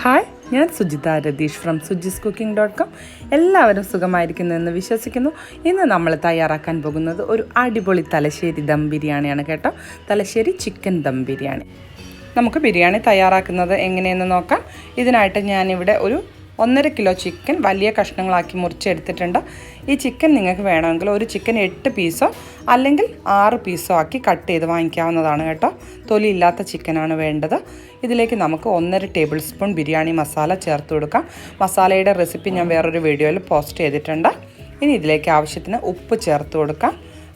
Hi, ഞാൻ Sujitha Ratheesh from sujiscooking.com. എല്ലാവരും സുഖമായിരിക്കുന്നുവെന്ന് വിശ്വസിക്കുന്നു. ഇന്ന് നമ്മൾ തയ്യാറാക്കാൻ പോകുന്നത് ഒരു അടിപൊളി തലശ്ശേരി ദം ബിരിയാണിയാണ് കേട്ടോ. തലശ്ശേരി ചിക്കൻ ദം ബിരിയാണി. നമുക്ക് ബിരിയാണി തയ്യാറാക്കുന്നത് എങ്ങനെയെന്ന് നോക്കാം. ഇതിനായിട്ട് ഞാനിവിടെ ഒരു 1.5 കിലോ ചിക്കൻ വലിയ കഷ്ണങ്ങളാക്കി മുറിച്ചെടുത്തിട്ടുണ്ട്. ഈ ചിക്കൻ നിങ്ങൾക്ക് വേണമെങ്കിൽ ഒരു ചിക്കൻ 8 പീസോ അല്ലെങ്കിൽ 6 പീസോ ആക്കി കട്ട് ചെയ്ത് വാങ്ങിക്കാവുന്നതാണ് കേട്ടോ. തൊലിയില്ലാത്ത ചിക്കനാണ് വേണ്ടത്. ഇതിലേക്ക് നമുക്ക് 1.5 ടേബിൾ സ്പൂൺ ബിരിയാണി മസാല ചേർത്ത് കൊടുക്കാം. മസാലയുടെ റെസിപ്പി ഞാൻ വേറൊരു വീഡിയോയിൽ പോസ്റ്റ് ചെയ്തിട്ടുണ്ട്. ഇനി ഇതിലേക്ക് ആവശ്യത്തിന് ഉപ്പ് ചേർത്ത് കൊടുക്കാം.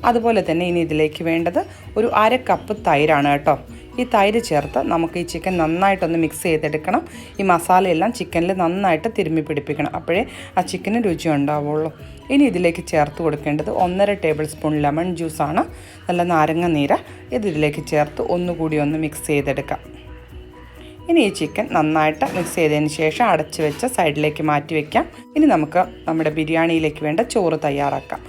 അതുപോലെ തന്നെ ഇനി ഇതിലേക്ക് വേണ്ടത് ഒരു 1/2 കപ്പ് തൈരാണ് കേട്ടോ. ഈ തൈര് ചേർത്ത് നമുക്ക് ഈ ചിക്കൻ നന്നായിട്ടൊന്ന് മിക്സ് ചെയ്തെടുക്കണം. ഈ മസാലയെല്ലാം ചിക്കനിൽ നന്നായിട്ട് തിരുമ്മി പിടിപ്പിക്കണം. അപ്പോഴേ ആ ചിക്കന് രുചി ഉണ്ടാവുള്ളൂ. ഇനി ഇതിലേക്ക് ചേർത്ത് കൊടുക്കേണ്ടത് 1.5 ടേബിൾ സ്പൂൺ ലെമൺ ജ്യൂസാണ്. നല്ല നാരങ്ങ നീര് ഇതിലേക്ക് ചേർത്ത് ഒന്നുകൂടി ഒന്ന് മിക്സ് ചെയ്തെടുക്കാം. ഇനി ഈ ചിക്കൻ നന്നായിട്ട് മിക്സ് ചെയ്തതിന് ശേഷം അടച്ച് വെച്ച് സൈഡിലേക്ക് മാറ്റി വയ്ക്കാം. ഇനി നമുക്ക് നമ്മുടെ ബിരിയാണിയിലേക്ക് വേണ്ട ചോറ് തയ്യാറാക്കാം.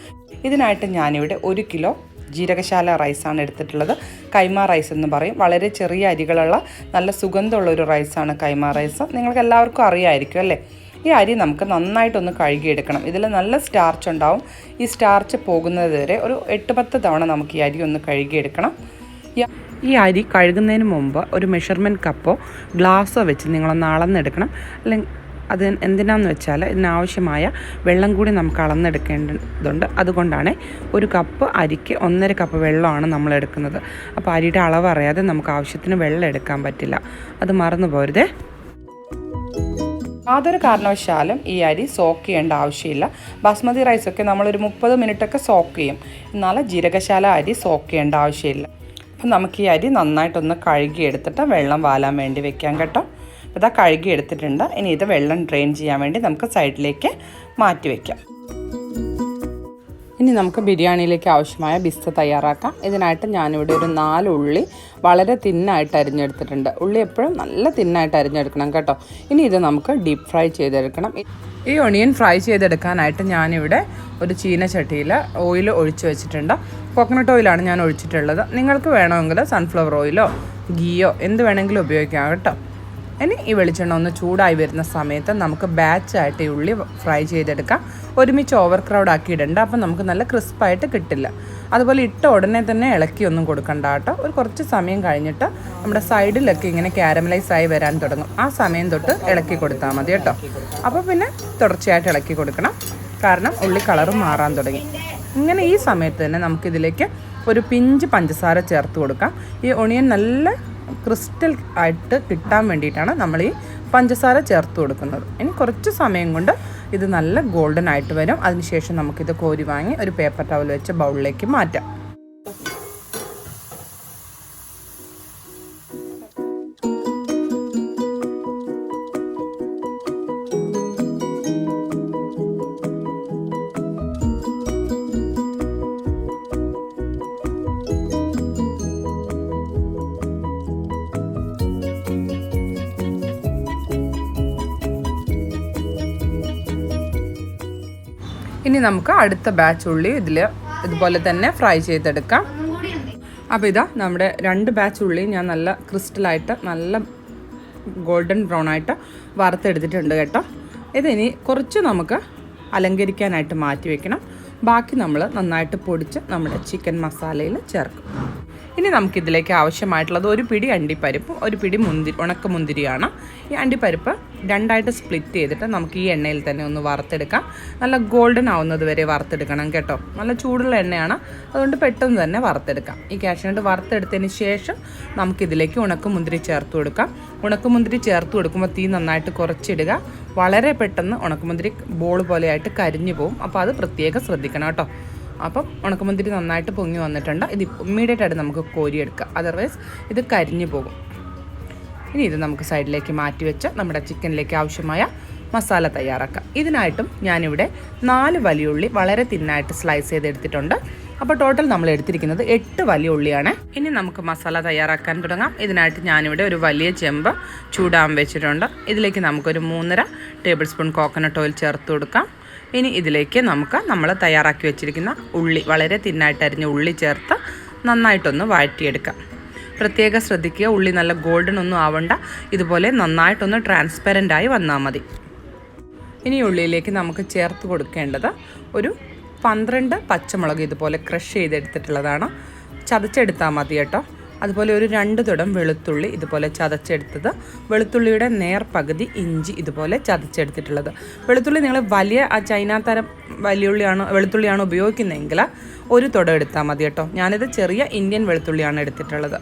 ഇതിനായിട്ട് ഞാനിവിടെ 1 കിലോ ജീരകശാല റൈസാണ് എടുത്തിട്ടുള്ളത്. കൈമ റൈസ് എന്ന് പറയും. വളരെ ചെറിയ അരികളുള്ള നല്ല സുഗന്ധമുള്ളൊരു റൈസാണ് കൈമ റൈസ്. നിങ്ങൾക്ക് എല്ലാവർക്കും അറിയാമായിരിക്കും അല്ലേ. ഈ അരി നമുക്ക് നന്നായിട്ടൊന്ന് കഴുകിയെടുക്കണം. ഇതിൽ നല്ല സ്റ്റാർച്ച് ഉണ്ടാവും. ഈ സ്റ്റാർച്ച് പോകുന്നത് വരെ ഒരു 8-10 തവണ നമുക്ക് ഈ അരി ഒന്ന് കഴുകിയെടുക്കണം. ഈ അരി കഴുകുന്നതിന് മുമ്പ് ഒരു മെഷർമെൻറ്റ് കപ്പോ ഗ്ലാസ്സോ വെച്ച് നിങ്ങളൊന്ന് അളന്നെടുക്കണം. അല്ലെങ്കിൽ അത് എന്തിനാണെന്ന് വെച്ചാൽ ഇതിനാവശ്യമായ വെള്ളം കൂടി നമുക്ക് അളന്നെടുക്കേണ്ടതുണ്ട്. അതുകൊണ്ടാണ് ഒരു കപ്പ് അരിക്ക് 1.5 കപ്പ് വെള്ളമാണ് നമ്മൾ എടുക്കുന്നത്. അപ്പോൾ അരിയുടെ അളവ് അറിയാതെ നമുക്ക് ആവശ്യത്തിന് വെള്ളം എടുക്കാൻ പറ്റില്ല. അത് മറന്നു പോരുതേ. യാതൊരു കാരണവശാലും ഈ അരി സോക്ക് ചെയ്യേണ്ട ആവശ്യമില്ല. ബാസ്മതി റൈസൊക്കെ നമ്മളൊരു 30 മിനിറ്റൊക്കെ സോക്ക് ചെയ്യും. എന്നാൽ ജീരകശാല അരി സോക്ക് ചെയ്യേണ്ട ആവശ്യമില്ല. അപ്പം നമുക്ക് ഈ അരി നന്നായിട്ടൊന്ന് കഴുകിയെടുത്തിട്ട് വെള്ളം വാലാൻ വേണ്ടി വെക്കാം കേട്ടോ. അപ്പോൾ ഇതാ കഴുകി എടുത്തിട്ടുണ്ട്. ഇനി ഇത് വെള്ളം ഡ്രെയിൻ ചെയ്യാൻ വേണ്ടി നമുക്ക് സൈഡിലേക്ക് മാറ്റി വയ്ക്കാം. ഇനി നമുക്ക് ബിരിയാണിയിലേക്ക് ആവശ്യമായ ബിസ്ത തയ്യാറാക്കാം. ഇതിനായിട്ട് ഞാനിവിടെ ഒരു 4 ഉള്ളി വളരെ തിന്നായിട്ട് അരിഞ്ഞെടുത്തിട്ടുണ്ട്. ഉള്ളി എപ്പോഴും നല്ല തിന്നായിട്ട് അരിഞ്ഞെടുക്കണം കേട്ടോ. ഇനി ഇത് നമുക്ക് ഡീപ്പ് ഫ്രൈ ചെയ്തെടുക്കണം. ഈ ഒണിയൻ ഫ്രൈ ചെയ്തെടുക്കാനായിട്ട് ഞാനിവിടെ ഒരു ചീനച്ചട്ടിയിൽ ഓയിൽ ഒഴിച്ച് വെച്ചിട്ടുണ്ട്. കോക്കനട്ട് ഓയിലാണ് ഞാൻ ഒഴിച്ചിട്ടുള്ളത്. നിങ്ങൾക്ക് വേണമെങ്കിൽ സൺഫ്ലവർ ഓയിലോ ഗീയോ എന്ത് വേണമെങ്കിലും ഉപയോഗിക്കാം കേട്ടോ. ഇനി ഈ വെളിച്ചെണ്ണ ഒന്ന് ചൂടായി വരുന്ന സമയത്ത് നമുക്ക് ബാച്ചായിട്ട് ഈ ഉള്ളി ഫ്രൈ ചെയ്തെടുക്കാം. ഒരുമിച്ച് ഓവർ ക്രൗഡ് ആക്കി ഇടണ്ട. അപ്പം നമുക്ക് നല്ല ക്രിസ്പായിട്ട് കിട്ടില്ല. അതുപോലെ ഇട്ട ഉടനെ തന്നെ ഇളക്കി ഒന്നും കൊടുക്കണ്ട കേട്ടോ. ഒരു കുറച്ച് സമയം കഴിഞ്ഞിട്ട് നമ്മുടെ സൈഡിലൊക്കെ ഇങ്ങനെ കാരമലൈസ് ആയി വരാൻ തുടങ്ങും. ആ സമയം തൊട്ട് ഇളക്കി കൊടുത്താൽ മതി കേട്ടോ. അപ്പോൾ പിന്നെ തുടർച്ചയായിട്ട് ഇളക്കി കൊടുക്കണം. കാരണം ഉള്ളി കളറ് മാറാൻ തുടങ്ങി. ഇങ്ങനെ ഈ സമയത്ത് തന്നെ നമുക്കിതിലേക്ക് ഒരു പിഞ്ച് പഞ്ചസാര ചേർത്ത് കൊടുക്കാം. ഈ ഒണിയൻ നല്ല ക്രിസ്റ്റൽ ആയിട്ട് കിട്ടാൻ വേണ്ടിയിട്ടാണ് നമ്മൾ ഈ പഞ്ചസാര ചേർത്ത് കൊടുക്കുന്നത്. ഇനി കുറച്ച് സമയം കൊണ്ട് ഇത് നല്ല ഗോൾഡൻ ആയിട്ട് വരും. അതിനുശേഷം നമുക്കിത് കോരി വാങ്ങി ഒരു പേപ്പർ ടവൽ വെച്ച് ബൗളിലേക്ക് മാറ്റാം. ഇനി നമുക്ക് അടുത്ത ബാച്ച് ഉള്ളി ഇതുപോലെ തന്നെ ഫ്രൈ ചെയ്തെടുക്കാം. അപ്പോൾ ഇതാ നമ്മുടെ 2 ബാച്ച് ഉള്ളി ഞാൻ നല്ല ക്രിസ്റ്റലായിട്ട് നല്ല ഗോൾഡൻ ബ്രൗൺ ആയിട്ട് വറുത്തെടുത്തിട്ടുണ്ട് കേട്ടോ. ഇതിനി കുറച്ച് നമുക്ക് അലങ്കരിക്കാനായിട്ട് മാറ്റി വയ്ക്കണം. ബാക്കി നമ്മൾ നന്നായിട്ട് പൊടിച്ച് നമ്മുടെ ചിക്കൻ മസാലയിൽ ചേർക്കും. ഇനി നമുക്കിതിലേക്ക് ആവശ്യമായിട്ടുള്ളത് ഒരു പിടി അണ്ടിപ്പരിപ്പും ഒരു പിടി ഉണക്കമുന്തിരിയാണ്. ഈ അണ്ടിപ്പരിപ്പ് 2ആയിട്ട് സ്പ്ലിറ്റ് ചെയ്തിട്ട് നമുക്ക് ഈ എണ്ണയിൽ തന്നെ ഒന്ന് വറുത്തെടുക്കാം. നല്ല ഗോൾഡൻ ആവുന്നത് വരെ വറുത്തെടുക്കണം കേട്ടോ. നല്ല ചൂടുള്ള എണ്ണയാണ്, അതുകൊണ്ട് പെട്ടെന്ന് തന്നെ വറുത്തെടുക്കാം. ഈ കാഷ്നട്ട് വറുത്തെടുത്തതിന് ശേഷം നമുക്കിതിലേക്ക് ഉണക്കമുന്തിരി ചേർത്ത് കൊടുക്കാം. ഉണക്കമുന്തിരി ചേർത്ത് കൊടുക്കുമ്പോൾ തീ നന്നായിട്ട് കുറച്ചിടുക. വളരെ പെട്ടെന്ന് ഉണക്കമുന്തിരി ബോൾ പോലെയായിട്ട് കരിഞ്ഞു പോകും. അപ്പോൾ അത് പ്രത്യേകം ശ്രദ്ധിക്കണം കേട്ടോ. അപ്പം ഉണക്കമുന്തിരി നന്നായിട്ട് പൊങ്ങി വന്നിട്ടുണ്ട്. ഇത് ഇമ്മീഡിയറ്റ് ആയിട്ട് നമുക്ക് കോരിയെടുക്കാം, അതർവൈസ് ഇത് കരിഞ്ഞു പോകും. ഇനി ഇത് നമുക്ക് സൈഡിലേക്ക് മാറ്റി വെച്ച് നമ്മുടെ ചിക്കനിലേക്ക് ആവശ്യമായ മസാല തയ്യാറാക്കാം. ഇതിനായിട്ടും ഞാനിവിടെ 4 വലിയ ഉള്ളി വളരെ തിന്നായിട്ട് സ്ലൈസ് ചെയ്തെടുത്തിട്ടുണ്ട്. അപ്പോൾ ടോട്ടൽ നമ്മൾ എടുത്തിരിക്കുന്നത് 8 വലിയ ഉള്ളിയാണ്. ഇനി നമുക്ക് മസാല തയ്യാറാക്കാൻ തുടങ്ങാം. ഇതിനായിട്ട് ഞാനിവിടെ ഒരു വലിയ ചെമ്പ് ചൂടാൻ വെച്ചിട്ടുണ്ട്. ഇതിലേക്ക് നമുക്കൊരു 3.5 ടേബിൾ സ്പൂൺ കോക്കനട്ട് ഓയിൽ ചേർത്ത് കൊടുക്കാം. ഇനി ഇതിലേക്ക് നമ്മൾ തയ്യാറാക്കി വെച്ചിരിക്കുന്ന ഉള്ളി വളരെ തിന്നായിട്ട് അരിഞ്ഞ ഉള്ളി ചേർത്ത് നന്നായിട്ടൊന്ന് വഴറ്റിയെടുക്കാം. പ്രത്യേകം ശ്രദ്ധിക്കുക, ഉള്ളി നല്ല ഗോൾഡൻ ഒന്നും ആവണ്ട, ഇതുപോലെ നന്നായിട്ടൊന്ന് ട്രാൻസ്പെറൻ്റായി വന്നാൽ മതി. ഇനി ഉള്ളിയിലേക്ക് നമുക്ക് ചേർത്ത് കൊടുക്കേണ്ടത് ഒരു 12 പച്ചമുളക് ഇതുപോലെ ക്രഷ് ചെയ്തെടുത്തിട്ടുള്ളതാണ്. ചതച്ചെടുത്താൽ മതി കേട്ടോ. അതുപോലെ ഒരു 2 തുടം വെളുത്തുള്ളി ഇതുപോലെ ചതച്ചെടുത്തത്, വെളുത്തുള്ളിയുടെ നേർപകുതി ഇഞ്ചി ഇതുപോലെ ചതച്ചെടുത്തിട്ടുള്ളത്. വെളുത്തുള്ളി നിങ്ങൾ വലിയ ചൈന തരം വെളുത്തുള്ളിയാണ് ഉപയോഗിക്കുന്നതെങ്കിൽ ഒരു തുടം എടുത്താൽ മതി കേട്ടോ. ഞാനിത് ചെറിയ ഇന്ത്യൻ വെളുത്തുള്ളിയാണ് എടുത്തിട്ടുള്ളത്.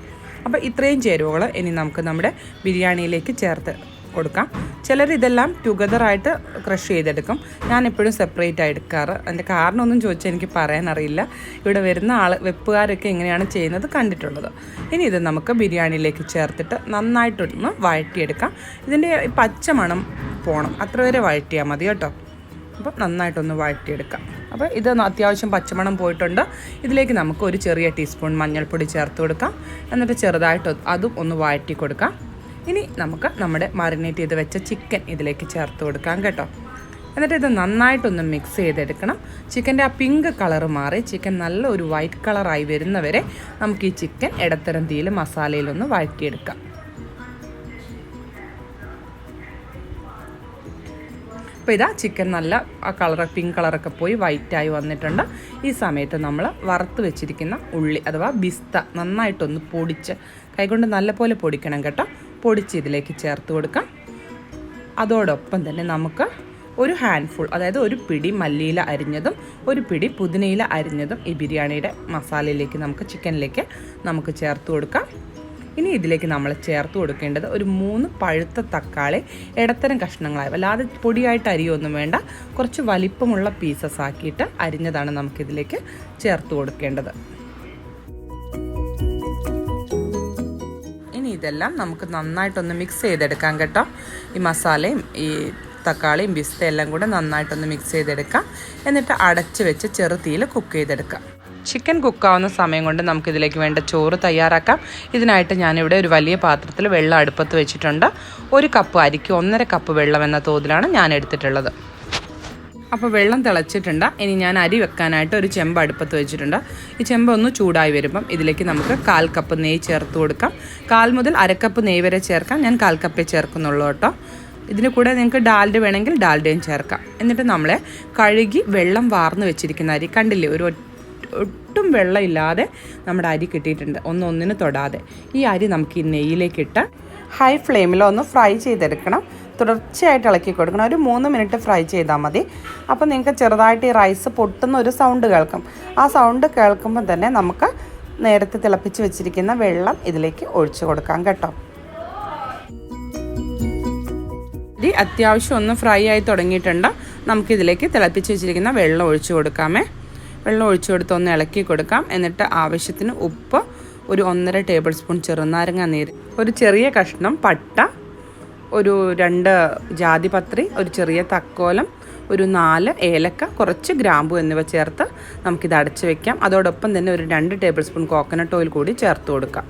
അപ്പോൾ ഇത്രയും ചേരുവകൾ ഇനി നമുക്ക് നമ്മുടെ ബിരിയാണിയിലേക്ക് ചേർത്ത് കൊടുക്കാം. ചിലർ ഇതെല്ലാം ടുഗദറായിട്ട് ക്രഷ് ചെയ്തെടുക്കും. ഞാൻ എപ്പോഴും സെപ്പറേറ്റ് ആയി എടുക്കാറ്. അതിൻ്റെ കാരണമൊന്നും ചോദിച്ചാൽ എനിക്ക് പറയാനറിയില്ല. ഇവിടെ വരുന്ന വെപ്പുകാരൊക്കെ എങ്ങനെയാണ് ചെയ്യുന്നത് കണ്ടിട്ടുള്ളത്. ഇനി ഇത് നമുക്ക് ബിരിയാണിയിലേക്ക് ചേർത്തിട്ട് നന്നായിട്ടൊന്ന് വഴറ്റിയെടുക്കാം. ഇതിൻ്റെ പച്ച മണം പോകണം, അത്ര വരെ വഴറ്റിയാൽ മതി കേട്ടോ. അപ്പോൾ നന്നായിട്ടൊന്ന് വഴറ്റിയെടുക്കാം. അപ്പോൾ ഇത് അത്യാവശ്യം പച്ചമണം പോയിട്ടുണ്ട്. ഇതിലേക്ക് നമുക്ക് ഒരു ചെറിയ ടീസ്പൂൺ മഞ്ഞൾപ്പൊടി ചേർത്ത് കൊടുക്കാം. എന്നിട്ട് ചെറുതായിട്ട് അതും ഒന്ന് വഴറ്റി കൊടുക്കാം. ഇനി നമുക്ക് നമ്മുടെ മാരിനേറ്റ് ചെയ്ത് വെച്ച ചിക്കൻ ഇതിലേക്ക് ചേർത്ത് കൊടുക്കാം കേട്ടോ. എന്നിട്ട് ഇത് നന്നായിട്ടൊന്ന് മിക്സ് ചെയ്തെടുക്കണം. ചിക്കൻ്റെ ആ പിങ്ക് കളറ് മാറി ചിക്കൻ നല്ല ഒരു വൈറ്റ് കളറായി വരുന്നവരെ നമുക്ക് ഈ ചിക്കൻ ഇടത്തരം തീയിൽ മസാലയിലൊന്ന് വഴറ്റിയെടുക്കാം. അപ്പോൾ ഇതാ ചിക്കൻ നല്ല ആ പിങ്ക് കളറൊക്കെ പോയി വൈറ്റായി വന്നിട്ടുണ്ട്. ഈ സമയത്ത് നമ്മൾ വറുത്ത് വെച്ചിരിക്കുന്ന ഉള്ളി അഥവാ ബിസ്ത നന്നായിട്ടൊന്ന് പൊടിച്ച്, കൈകൊണ്ട് നല്ലപോലെ പൊടിക്കണം കേട്ടോ, പൊടിച്ച് ഇതിലേക്ക് ചേർത്ത് കൊടുക്കാം. അതോടൊപ്പം തന്നെ നമുക്ക് ഒരു ഹാൻഡ്ഫുൾ, അതായത് ഒരു പിടി മല്ലിയില അരിഞ്ഞതും ഒരു പിടി പുതിനയില അരിഞ്ഞതും ഈ ബിരിയാണിയുടെ മസാലയിലേക്ക് ചിക്കനിലേക്ക് നമുക്ക് ചേർത്ത് കൊടുക്കാം. ഇനി ഇതിലേക്ക് നമ്മൾ ചേർത്ത് കൊടുക്കേണ്ടത് ഒരു 3 പഴുത്ത തക്കാളി ഇടത്തരം കഷ്ണങ്ങളായി, അല്ലാതെ പൊടിയായിട്ട് അരിയൊന്നും വേണ്ട, കുറച്ച് വലിപ്പമുള്ള പീസസ് ആക്കിയിട്ട് അരിഞ്ഞതാണ് നമുക്കിതിലേക്ക് ചേർത്ത് കൊടുക്കേണ്ടത്. ഇനി ഇതെല്ലാം നമുക്ക് നന്നായിട്ടൊന്ന് മിക്സ് ചെയ്തെടുക്കാം കേട്ടോ. ഈ മസാലയും ഈ തക്കാളിയും ബിസ്ത എല്ലാം കൂടെ നന്നായിട്ടൊന്ന് മിക്സ് ചെയ്തെടുക്കാം. എന്നിട്ട് അടച്ച് വെച്ച് ചെറുതീയിൽ കുക്ക് ചെയ്തെടുക്കാം. ചിക്കൻ കുക്കാവുന്ന സമയം കൊണ്ട് നമുക്കിതിലേക്ക് വേണ്ട ചോറ് തയ്യാറാക്കാം. ഇതിനായിട്ട് ഞാനിവിടെ ഒരു വലിയ പാത്രത്തിൽ വെള്ളം അടുപ്പത്ത് വെച്ചിട്ടുണ്ട്. 1 കപ്പ് അരിക്ക് 1.5 കപ്പ് വെള്ളം എന്ന തോതിലാണ് ഞാൻ എടുത്തിട്ടുള്ളത്. അപ്പോൾ വെള്ളം തിളച്ചിട്ടുണ്ട്. ഇനി ഞാൻ അരി വെക്കാനായിട്ട് ഒരു ചെമ്പ് അടുപ്പത്ത് വെച്ചിട്ടുണ്ട്. ഈ ചെമ്പ് ഒന്ന് ചൂടായി വരുമ്പം ഇതിലേക്ക് നമുക്ക് 1/4 കപ്പ് നെയ്യ് ചേർത്ത് കൊടുക്കാം. 1/4 മുതൽ 1/2 കപ്പ് നെയ്യ് വരെ ചേർക്കാം. ഞാൻ 1/4 കപ്പേ ചേർക്കുന്നുള്ളൂ കേട്ടോ. ഇതിന് കൂടെ നിങ്ങൾക്ക് ഡാൽഡ വേണമെങ്കിൽ ഡാൽഡയും ചേർക്കാം. എന്നിട്ട് നമ്മളെ കഴുകി വെള്ളം വാർന്ന് വെച്ചിരിക്കുന്ന അരി കണ്ടില്ലേ, ഒട്ടും വെള്ളമില്ലാതെ നമ്മുടെ അരി കിട്ടിയിട്ടുണ്ട്, ഒന്നിന് തൊടാതെ. ഈ അരി നമുക്ക് ഈ നെയ്യിലേക്കിട്ട് ഹൈ ഫ്ലെയിമിൽ ഒന്ന് ഫ്രൈ ചെയ്തെടുക്കണം. തുടർച്ചയായിട്ട് ഇളക്കി കൊടുക്കണം. ഒരു 3 മിനിറ്റ് ഫ്രൈ ചെയ്താൽ മതി. അപ്പോൾ നിങ്ങൾക്ക് ചെറുതായിട്ട് ഈ റൈസ് പൊട്ടുന്ന ഒരു സൗണ്ട് കേൾക്കും. ആ സൗണ്ട് കേൾക്കുമ്പോൾ തന്നെ നമുക്ക് നേരത്തെ തിളപ്പിച്ച് വെച്ചിരിക്കുന്ന വെള്ളം ഇതിലേക്ക് ഒഴിച്ചു കൊടുക്കാം കേട്ടോ. അരി അത്യാവശ്യം ഒന്ന് ഫ്രൈ ആയി തുടങ്ങിയിട്ടുണ്ട്. നമുക്കിതിലേക്ക് തിളപ്പിച്ച് വെച്ചിരിക്കുന്ന വെള്ളം ഒഴിച്ചു കൊടുക്കാമേ. വെള്ളം ഒഴിച്ചു കൊടുത്ത് ഒന്ന് ഇളക്കി കൊടുക്കാം. എന്നിട്ട് ആവശ്യത്തിന് ഉപ്പ്, ഒരു 1.5 ടേബിൾ സ്പൂൺ ചെറുനാരങ്ങ നീര്, ഒരു ചെറിയ കഷ്ണം പട്ട, ഒരു 2 ജാതിപത്രി, ഒരു ചെറിയ തക്കോലം, ഒരു 4 ഏലക്ക, കുറച്ച് ഗ്രാമ്പു എന്നിവ ചേർത്ത് നമുക്കിത് അടച്ച് വെക്കാം. അതോടൊപ്പം തന്നെ ഒരു 2 ടേബിൾ സ്പൂൺ കോക്കനട്ട് ഓയിൽ കൂടി ചേർത്ത് കൊടുക്കാം.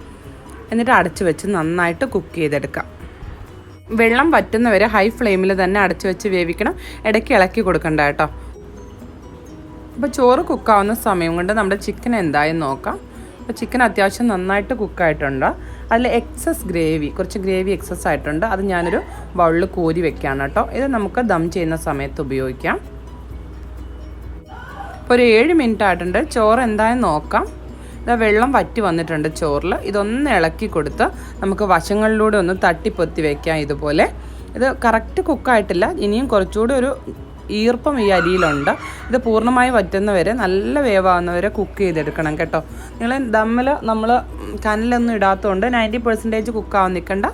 എന്നിട്ട് അടച്ച് വെച്ച് നന്നായിട്ട് കുക്ക് ചെയ്തെടുക്കാം. വെള്ളം വറ്റുന്നവരെ ഹൈ ഫ്ലെയിമിൽ തന്നെ അടച്ച് വെച്ച് വേവിക്കണം. ഇടയ്ക്ക് ഇളക്കി കൊടുക്കണ്ട കേട്ടോ. അപ്പോൾ ചോറ് കുക്കാവുന്ന സമയം കൊണ്ട് നമ്മുടെ ചിക്കൻ എന്തായി നോക്കാം. അപ്പോൾ ചിക്കൻ അത്യാവശ്യം നന്നായിട്ട് കുക്കായിട്ടുണ്ട്. അതിൽ കുറച്ച് ഗ്രേവി എക്സസ് ആയിട്ടുണ്ട്. അത് ഞാനൊരു ബൗളിൽ കോരി വെക്കുകയാണ് കേട്ടോ. ഇത് നമുക്ക് ദം ചെയ്യുന്ന സമയത്ത് ഉപയോഗിക്കാം. ഇപ്പോൾ ഒരു 7 മിനിറ്റ് ആയിട്ടുണ്ട്. ചോറ് എന്തായാലും നോക്കാം. ഇതാ വെള്ളം വറ്റി വന്നിട്ടുണ്ട് ചോറിൽ. ഇതൊന്ന് ഇളക്കി കൊടുത്ത് നമുക്ക് വശങ്ങളിലൂടെ ഒന്ന് തട്ടിപ്പൊത്തി വെക്കാം ഇതുപോലെ. ഇത് കറക്റ്റ് കുക്കായിട്ടില്ല, ഇനിയും കുറച്ചുകൂടി ഒരു ഈർപ്പം ഈ അരിയിലുണ്ട്. ഇത് പൂർണ്ണമായി വറ്റുന്നവരെ, നല്ല വേവാകുന്നവരെ കുക്ക് ചെയ്തെടുക്കണം കേട്ടോ. നിങ്ങൾ ദമ്മിൽ നമ്മൾ കനലൊന്നും ഇടാത്തതുകൊണ്ട് 90% കുക്കാവാൻ നിൽക്കണ്ട.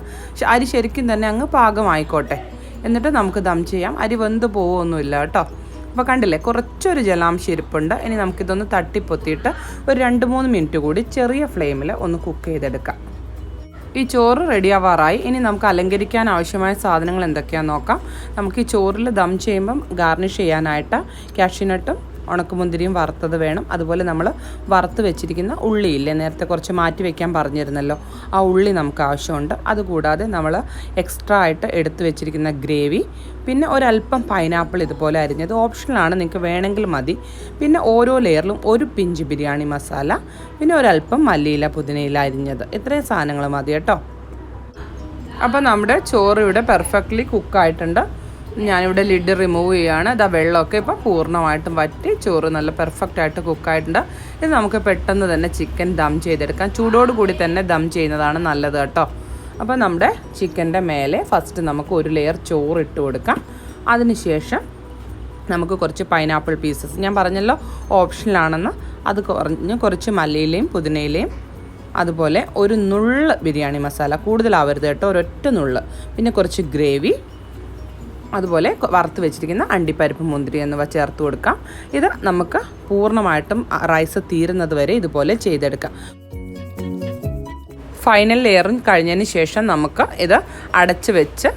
അരി ശരിക്കും തന്നെ അങ്ങ് പാകമായിക്കോട്ടെ. എന്നിട്ട് നമുക്ക് ദം ചെയ്യാം. അരി വെന്ത് പോവുമൊന്നുമില്ല കേട്ടോ. അപ്പോൾ കണ്ടില്ലേ, കുറച്ചൊരു ജലാംശം ഇരിപ്പുണ്ട്. ഇനി നമുക്കിതൊന്ന് തട്ടിപ്പൊത്തിയിട്ട് ഒരു 2-3 മിനിറ്റ് കൂടി ചെറിയ ഫ്ലെയിമിൽ ഒന്ന് കുക്ക് ചെയ്തെടുക്കാം. ഈ ചോറ് റെഡിയാവാറായി. ഇനി നമുക്ക് അലങ്കരിക്കാൻ ആവശ്യമായ സാധനങ്ങൾ എന്തൊക്കെയാണെന്ന് നോക്കാം. നമുക്ക് ഈ ചോറിൽ ദം ചെയ്യുമ്പം ഗാർണിഷ് ചെയ്യാനായിട്ട് കാഷ്യൂനട്ടും ഉണക്കമുന്തിരിയും വറുത്തത് വേണം. അതുപോലെ നമ്മൾ വറുത്ത് വെച്ചിരിക്കുന്ന ഉള്ളിയില്ലേ, നേരത്തെ കുറച്ച് മാറ്റി വെക്കാൻ പറഞ്ഞിരുന്നല്ലോ, ആ ഉള്ളി നമുക്ക് ആവശ്യമുണ്ട്. അതുകൂടാതെ നമ്മൾ എക്സ്ട്രാ ആയിട്ട് എടുത്ത് വെച്ചിരിക്കുന്ന ഗ്രേവി, പിന്നെ ഒരല്പം പൈനാപ്പിൾ ഇതുപോലെ അരിഞ്ഞത്, ഓപ്ഷണലാണ്, നിങ്ങൾക്ക് വേണമെങ്കിൽ മതി. പിന്നെ ഓരോ ലെയറിലും ഒരു പിഞ്ച് ബിരിയാണി മസാല, പിന്നെ ഒരല്പം മല്ലിയില പുതിനയില അരിഞ്ഞത്. ഇത്രയും സാധനങ്ങൾ മതി കേട്ടോ. അപ്പോൾ നമ്മുടെ ചോറ് ഇവിടെ പെർഫെക്റ്റ്ലി കുക്കായിട്ടുണ്ട്. ഞാനിവിടെ ലിഡ് റിമൂവ് ചെയ്യുകയാണ്. ഇതാ വെള്ളമൊക്കെ ഇപ്പോൾ പൂർണ്ണമായിട്ടും വറ്റി ചോറ് നല്ല പെർഫെക്റ്റായിട്ട് കുക്കായിട്ടുണ്ട്. ഇത് നമുക്ക് പെട്ടെന്ന് തന്നെ ചിക്കൻ ദം ചെയ്തെടുക്കാം. ചൂടോട് കൂടി തന്നെ ദം ചെയ്യുന്നതാണ് നല്ലത് കേട്ടോ. അപ്പോൾ നമ്മുടെ ചിക്കൻ്റെ മേലെ ഫസ്റ്റ് നമുക്ക് ഒരു ലെയർ ചോറ് ഇട്ട് കൊടുക്കാം. അതിനുശേഷം നമുക്ക് കുറച്ച് പൈനാപ്പിൾ പീസസ്, ഞാൻ പറഞ്ഞല്ലോ ഓപ്ഷനിലാണെന്ന്, അത് കുറച്ച് മല്ലിയിലയും പുതിനയിലയും, അതുപോലെ ഒരു നുള്ള് ബിരിയാണി മസാല, കൂടുതലാവരുത് കേട്ടോ, ഒരൊറ്റ നുള്ള്, പിന്നെ കുറച്ച് ഗ്രേവി, അതുപോലെ വറുത്ത് വെച്ചിരിക്കുന്ന അണ്ടിപ്പരിപ്പ് മുന്തിരി എന്നിവ ചേർത്ത് കൊടുക്കാം. ഇത് നമുക്ക് പൂർണ്ണമായിട്ടും റൈസ് തീരുന്നത് വരെ ഇതുപോലെ ചെയ്തെടുക്കാം. ഫൈനൽ ലെയറും കഴിഞ്ഞതിന് ശേഷം നമുക്ക് ഇത് അടച്ച് വെച്ച്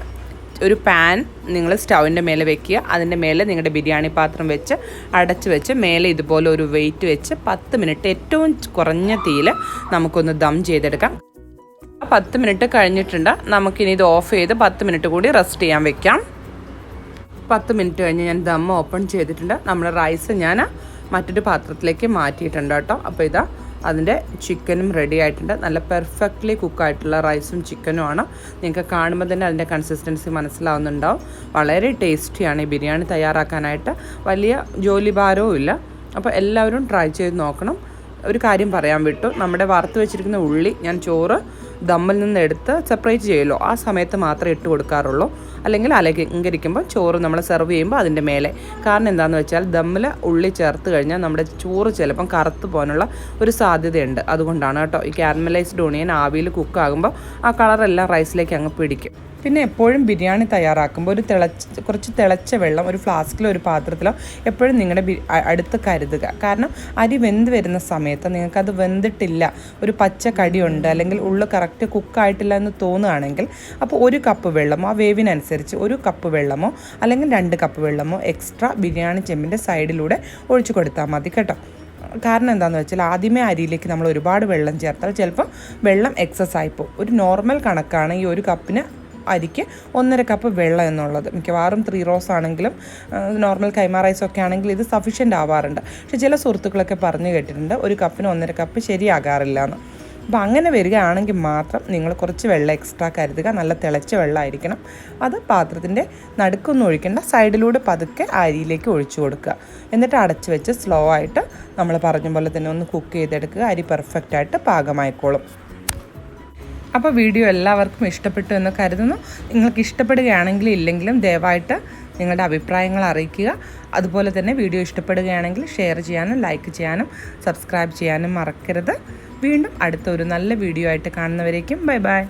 ഒരു പാൻ നിങ്ങൾ സ്റ്റൗവിൻ്റെ മേലെ വെക്കുക. അതിൻ്റെ മേലെ നിങ്ങളുടെ ബിരിയാണി പാത്രം വെച്ച് അടച്ച് വെച്ച് മേലെ ഇതുപോലെ ഒരു വെയിറ്റ് വെച്ച് 10 മിനിറ്റ് ഏറ്റവും കുറഞ്ഞ തീയിൽ നമുക്കൊന്ന് ദം ചെയ്തെടുക്കാം. 10 മിനിറ്റ് കഴിഞ്ഞിട്ടുണ്ട്. നമുക്കിനി ഇത് ഓഫ് ചെയ്ത് 10 മിനിറ്റ് കൂടി റെസ്റ്റ് ചെയ്യാൻ വെക്കാം. 10 മിനിറ്റ് കഴിഞ്ഞ് ഞാൻ ദം ഓപ്പൺ ചെയ്തിട്ടുണ്ട്. നമ്മുടെ റൈസ് ഞാൻ മറ്റൊരു പാത്രത്തിലേക്ക് മാറ്റിയിട്ടുണ്ട് കേട്ടോ. അപ്പോൾ ഇതാ അതിൻ്റെ ചിക്കനും റെഡി ആയിട്ടുണ്ട്. നല്ല പെർഫെക്റ്റ്ലി കുക്കായിട്ടുള്ള റൈസും ചിക്കനുമാണ്. നിങ്ങൾക്ക് കാണുമ്പോൾ തന്നെ അതിൻ്റെ കൺസിസ്റ്റൻസി മനസ്സിലാവുന്നുണ്ടാവും. വളരെ ടേസ്റ്റിയാണ് ഈ ബിരിയാണി തയ്യാറാക്കാനായിട്ട്. വലിയ ജോലി ഭാരവും ഇല്ല. അപ്പോൾ എല്ലാവരും ട്രൈ ചെയ്ത് നോക്കണം. ഒരു കാര്യം പറയാൻ വിട്ടു, നമ്മുടെ വറുത്ത് വെച്ചിരിക്കുന്ന ഉള്ളി ഞാൻ ചോറ് ദമ്മിൽ നിന്ന് എടുത്ത് സെപ്പറേറ്റ് ചെയ്യുമല്ലോ, ആ സമയത്ത് മാത്രമേ ഇട്ട് കൊടുക്കാറുള്ളൂ. അല്ലെങ്കിൽ അലങ്കരിക്കുമ്പോൾ ചോറ് നമ്മൾ സെർവ് ചെയ്യുമ്പോൾ അതിൻ്റെ മേലെ. കാരണം എന്താണെന്ന് വെച്ചാൽ ദമ്മിൽ ഉള്ളി ചേർത്ത് കഴിഞ്ഞാൽ നമ്മുടെ ചോറ് ചിലപ്പം കറുത്ത് പോകാനുള്ള ഒരു സാധ്യതയുണ്ട്. അതുകൊണ്ടാണ് കേട്ടോ. ഈ കാരമലൈസ്ഡ് ഓണിയൻ ആവിയിൽ കുക്കാകുമ്പോൾ ആ കളറെല്ലാം റൈസിലേക്ക് അങ്ങ് പിടിക്കും. പിന്നെ എപ്പോഴും ബിരിയാണി തയ്യാറാക്കുമ്പോൾ കുറച്ച് തിളച്ച വെള്ളം ഒരു ഫ്ലാസ്കിലോ ഒരു പാത്രത്തിലോ എപ്പോഴും നിങ്ങളുടെ അടുത്ത് കരുതുക. കാരണം അരി വെന്ത് വരുന്ന സമയത്ത് നിങ്ങൾക്കത് വെന്തിട്ടില്ല, ഒരു പച്ച കടിയുണ്ട്, അല്ലെങ്കിൽ ഉള്ളു കറക്റ്റ് കുക്കായിട്ടില്ല എന്ന് തോന്നുകയാണെങ്കിൽ അപ്പോൾ 1 കപ്പ് വെള്ളമോ, ആ വേവിനനുസരിച്ച് 1 കപ്പ് വെള്ളമോ അല്ലെങ്കിൽ 2 കപ്പ് വെള്ളമോ എക്സ്ട്രാ ബിരിയാണി ചെമ്പിൻ്റെ സൈഡിലൂടെ ഒഴിച്ചു കൊടുത്താൽ മതി കേട്ടോ. കാരണം എന്താണെന്ന് വെച്ചാൽ ആദ്യമേ അരിയിലേക്ക് നമ്മൾ ഒരുപാട് വെള്ളം ചേർത്താൽ ചിലപ്പോൾ വെള്ളം എക്സസ് ആയിപ്പോൾ. ഒരു നോർമൽ കണക്കാണ് ഈ 1 കപ്പിന് അരിക്ക് 1.5 കപ്പ് വെള്ളം എന്നുള്ളത്. മിക്കവാറും 3 റോസ് ആണെങ്കിലും നോർമൽ കൈമ റൈസൊക്കെ ആണെങ്കിൽ ഇത് സഫീഷ്യൻ്റ് ആവാറുണ്ട്. പക്ഷേ ചില സുഹൃത്തുക്കളൊക്കെ പറഞ്ഞു കേട്ടിട്ടുണ്ട് 1 കപ്പിന് 1.5 കപ്പ് ശരിയാകാറില്ല എന്ന്. അപ്പോൾ അങ്ങനെ വരികയാണെങ്കിൽ മാത്രം നിങ്ങൾ കുറച്ച് വെള്ളം എക്സ്ട്രാ കരുതുക. നല്ല തിളച്ച വെള്ളമായിരിക്കണം. അത് പാത്രത്തിൻ്റെ നടുക്കൊന്നും ഒഴിക്കേണ്ട, സൈഡിലൂടെ പതുക്കെ അരിയിലേക്ക് ഒഴിച്ചു കൊടുക്കുക. എന്നിട്ട് അടച്ച് വെച്ച് സ്ലോ ആയിട്ട് നമ്മൾ പറഞ്ഞ പോലെ തന്നെ ഒന്ന് കുക്ക് ചെയ്തെടുക്കുക. അരി പെർഫെക്റ്റായിട്ട് പാകമായിക്കോളും. അപ്പോൾ വീഡിയോ എല്ലാവർക്കും ഇഷ്ടപ്പെട്ടു എന്ന് കരുതുന്നു. നിങ്ങൾക്ക് ഇഷ്ടപ്പെടുകയാണെങ്കിൽ ഇല്ലെങ്കിലും ദയവായിട്ട് നിങ്ങളുടെ അഭിപ്രായങ്ങൾ അറിയിക്കുക. അതുപോലെ തന്നെ വീഡിയോ ഇഷ്ടപ്പെടുകയാണെങ്കിൽ ഷെയർ ചെയ്യാനും ലൈക്ക് ചെയ്യാനും സബ്സ്ക്രൈബ് ചെയ്യാനും മറക്കരുത്. വീണ്ടും അടുത്ത ഒരു നല്ല വീഡിയോ ആയിട്ട് കാണുന്നവരേക്കും ബൈ ബൈ.